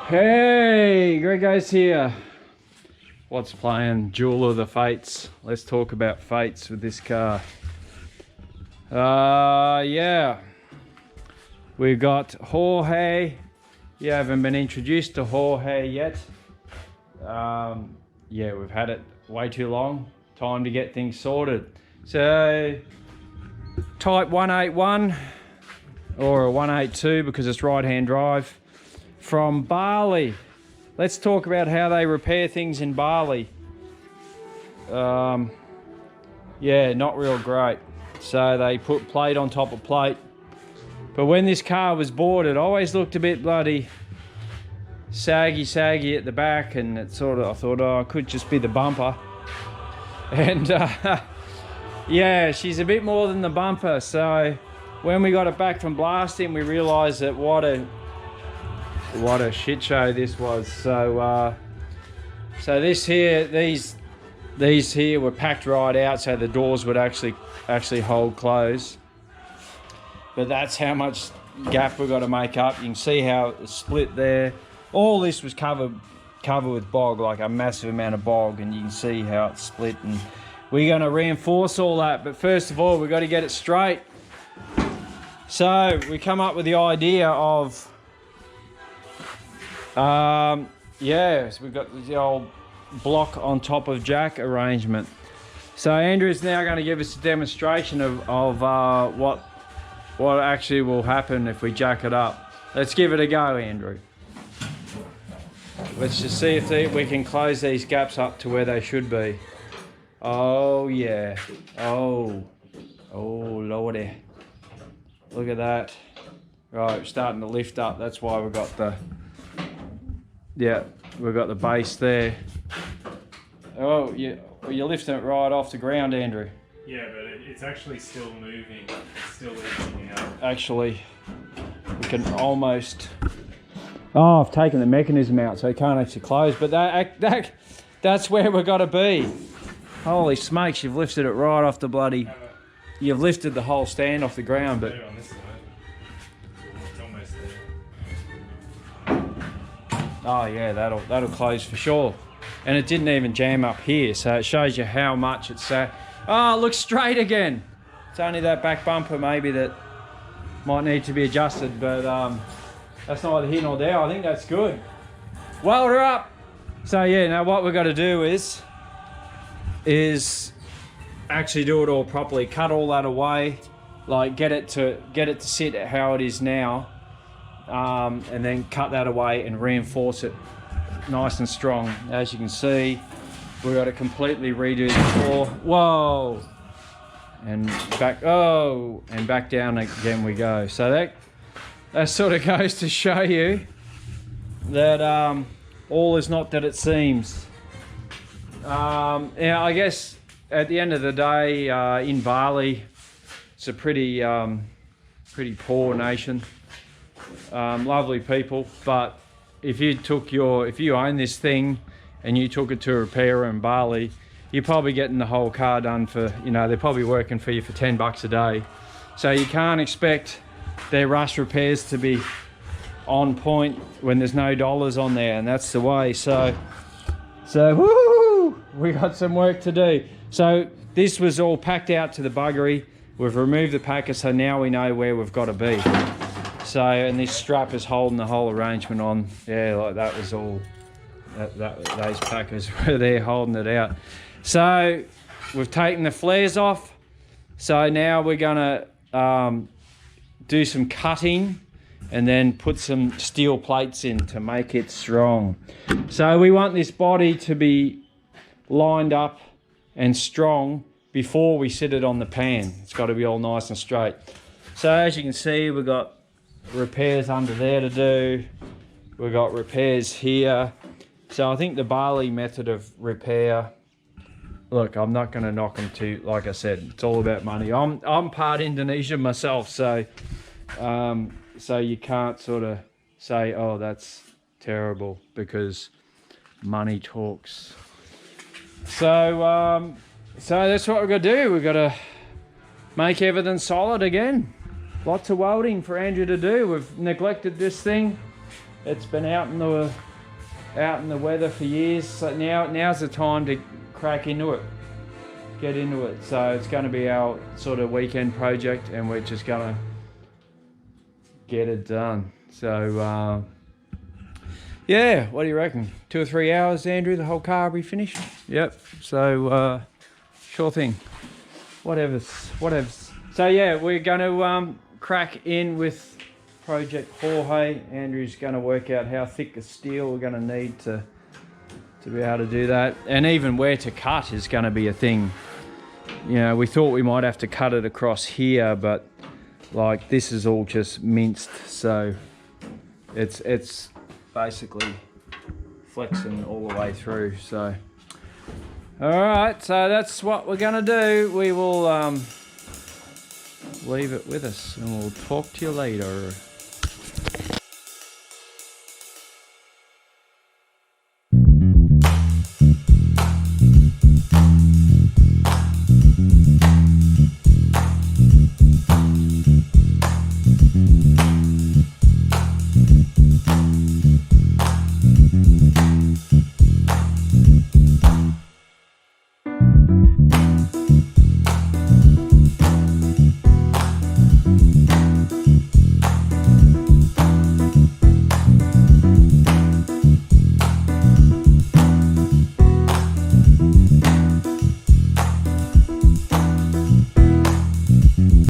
Hey, Greg Guys here. What's playing? Jewel of the Fates. Let's talk about fates with this car. Yeah. We've got Jorge. You haven't been introduced to Jorge yet. Yeah, we've had it way too long. Time to get things sorted. So, Type 181 or a 182 because it's right-hand drive. From Bali. Let's talk about how they repair things in Bali. Yeah, not real great. So they put plate on top of plate. But when this car was bought, it always looked a bit bloody saggy at the back, and it sort of, I thought, oh, it could just be the bumper. And yeah, she's a bit more than the bumper. So when we got it back from blasting, we realized that what a shit show this was. So this here, these here were packed right out so the doors would actually hold close. But that's how much gap we've got to make up. You can see how it's split there. All this was covered with bog, like a massive amount of bog, and you can see how it's split. And we're going to reinforce all that. But first of all, we've got to get it straight. So we come up with the idea of yeah, so we've got the old block on top of jack arrangement. So Andrew's now going to give us a demonstration of what actually will happen if we jack it up. Let's give it a go, Andrew. Let's just see if we can close these gaps up to where they should be. Oh yeah. Oh lordy. Look at that. Right, we're starting to lift up. That's why we've got the we've got the base there. Oh, yeah, well, you're lifting it right off the ground, Andrew. Yeah, but it's actually still moving. It's still easing out. Actually, we can almost... Oh, I've taken the mechanism out, so it can't actually close. But that's where we've got to be. Holy smokes, you've lifted it right off the bloody... You've lifted the whole stand off the ground, but... On this side. It's almost there. Oh yeah, that'll close for sure. And it didn't even jam up here, so it shows you how much it's oh, it looks straight again. It's only that back bumper maybe that might need to be adjusted, but that's neither here nor there. I think that's good. Welder up. So yeah, now what we've got to do is actually do it all properly. Cut all that away, like get it to sit how it is now. And then cut that away and reinforce it nice and strong. As you can see, we've got to completely redo the floor. Whoa! And back, oh, and back down again we go. So that sort of goes to show you that all is not that it seems. Yeah, I guess at the end of the day, in Bali, it's a pretty poor nation. Lovely people, but if you own this thing and you took it to a repairer in Bali, you're probably getting the whole car done for, they're probably working for you for $10 a day. So you can't expect their rush repairs to be on point when there's no dollars on there, and that's the way. So woo, we got some work to do. So this was all packed out to the buggery. We've removed the packer, so now we know where we've got to be. So, and this strap is holding the whole arrangement on. Yeah, like that was all, those packers were there holding it out. So we've taken the flares off. So now we're gonna do some cutting and then put some steel plates in to make it strong. So we want this body to be lined up and strong before we sit it on the pan. It's got to be all nice and straight. So as you can see, we've got repairs under there to do. We've got repairs here. So I think the Bali method of repair, look, I'm not going to knock them too, like I said, it's all about money. I'm part Indonesian myself, so you can't sort of say, oh, that's terrible, because money talks. So that's what we've got to do. We've got to make everything solid again. Lots of welding for Andrew to do. We've neglected this thing it's been out in the weather for years. So now's the time to crack into it, get into it. So it's going to be our sort of weekend project, and we're just going to get it done. So yeah, what do you reckon? 2 or 3 hours, Andrew, the whole car will be finished? Yep. So sure thing. Whatever's. So yeah, we're going to crack in with Project Jorge. Andrew's going to work out how thick the steel we're going to need to be able to do that, and even where to cut is going to be a thing. You know, we thought we might have to cut it across here, but like this is all just minced, so it's basically flexing all the way through. So all right, so that's what we're going to do. We will leave it with us, and we'll talk to you later.